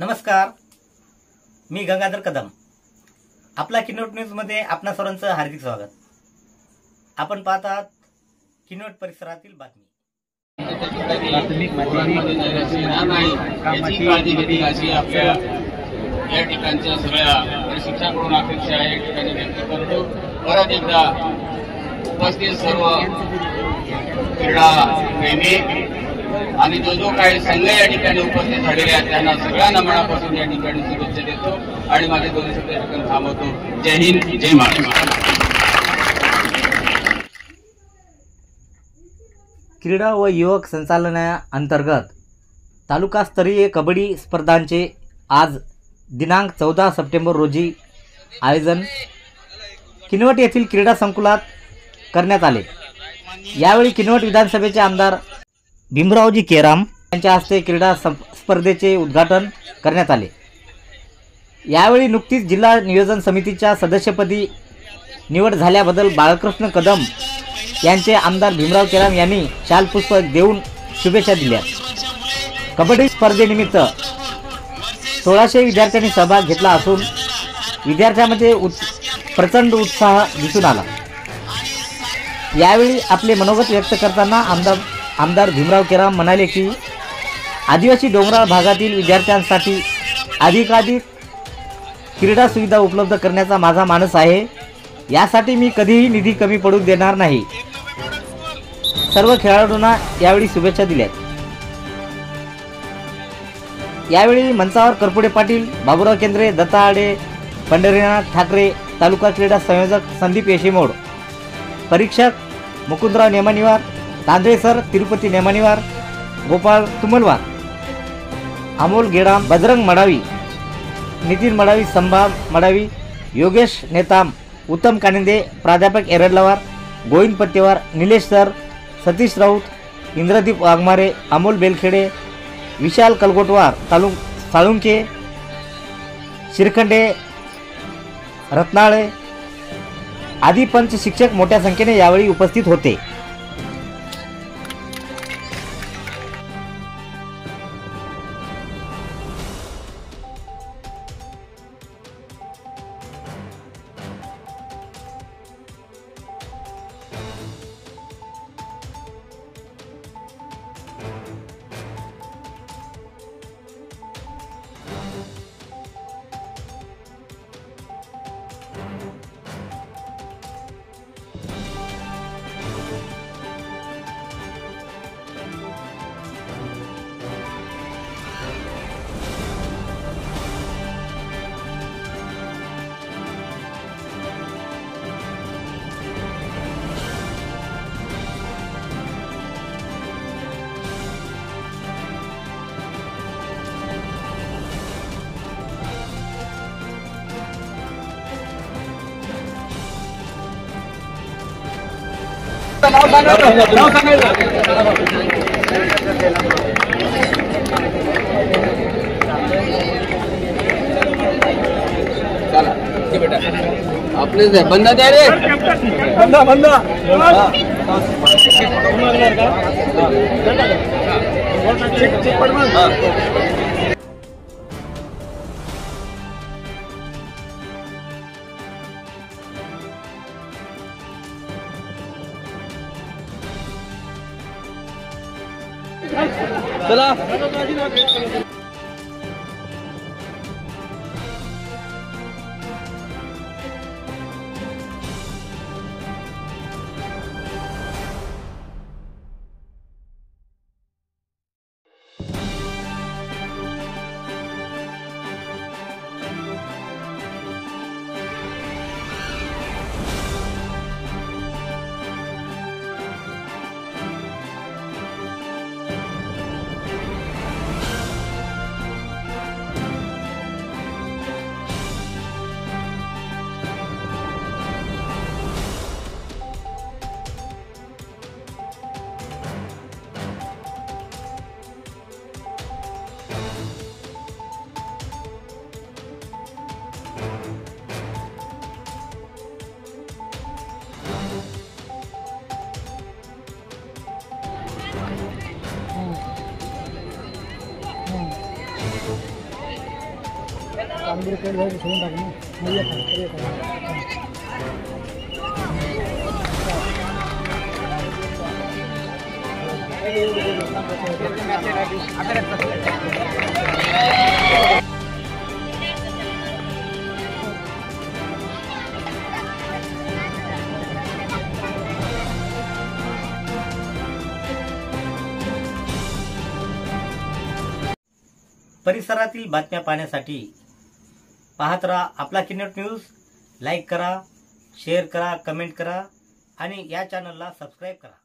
नमस्कार, मी गंगाधर कदम. आपला किनवट न्यूजमध्ये आपणा सर्वांचं हार्दिक स्वागत. आपण पाहत आहात किनवट परिसरातील बातमी. या ठिकाणच्या सगळ्या प्रशिक्षकांकडून अपेक्षा या ठिकाणी व्यक्त करतो. परत एकदा उपस्थित सर्व क्रीडा प्रेमी आणि जो काही संघ या ठिकाणी उपस्थित झालेले आहेत त्यांना सगळ्यांना मनापासून या ठिकाणी शुभेच्छा देतो आणि माझे दोन्ही शब्द या ठिकाणी थांबवतो. जय हिंद, जय महाराष्ट्र. क्रीडा व युवक संचालनालयाअंतर्गत तालुकास्तरीय कबड्डी स्पर्धांचे आज दिनांक 14 सप्टेंबर रोजी आयोजन किनवट येथील क्रीडा संकुलात करण्यात आले. यावेळी किनवट विधानसभेचे आमदार भीमरावजी केराम यांच्या हस्ते क्रीडा स्पर्धेचे उद्घाटन करण्यात आले. यावेळी नुकतीच जिल्हा नियोजन समितीच्या सदस्यपदी निवड झाल्याबद्दल बाळकृष्ण कदम यांचे आमदार भीमराव केराम यांनी शालपुष्प देऊन शुभेच्छा दिल्या. कबड्डी स्पर्धेनिमित्त 1600 विद्यार्थ्यांनी सहभाग घेतला असून विद्यार्थ्यांमध्ये प्रचंड उत्साह दिसून आला. यावेळी आपले मनोगत व्यक्त करताना आमदार भीमराव केराम म्हणाले की आदिवासी डोंगराळ भागातील विद्यार्थ्यांसाठी अधिकाधिक क्रीडा सुविधा उपलब्ध करण्याचा माझा मानस आहे. यासाठी मी कधीही निधी कमी पडू देणार नाही. सर्व खेळाडूंना यावेळी शुभेच्छा दिल्या. यावेळी मंचावर करपुडे पाटील, बाबुराव केंद्रे, दत्ता आडे, पंढरीनाथ ठाकरे, तालुका क्रीडा संयोजक संदीप येशीमोड, परीक्षक मुकुंदराव नेमानिवार, तांदळे सर, तिरुपती नेमानिवार, गोपाळ तुमलवार, अमोल गेडाम, बजरंग मडावी, नितीन मडावी, संभा मडावी, योगेश नेताम, उत्तम कानिंदे, प्राध्यापक एरडलवार, गोविंद पत्तेवार, निलेश सर, सतीश राऊत, इंद्रदीप वाघमारे, अमोल बेलखेडे, विशाल कलगोटवार, साळुंके, शिरखंडे, रत्नाळे आदी पंच शिक्षक मोठ्या संख्येने यावेळी उपस्थित होते. आपले बंद द्या रे, बंद चला. परिसरातील बातम्या पाहण्यासाठी पाहत राहा आपला किनोट न्यूज. लाईक करा, शेअर करा, कमेंट करा आणि या चॅनलला सबस्क्राईब करा.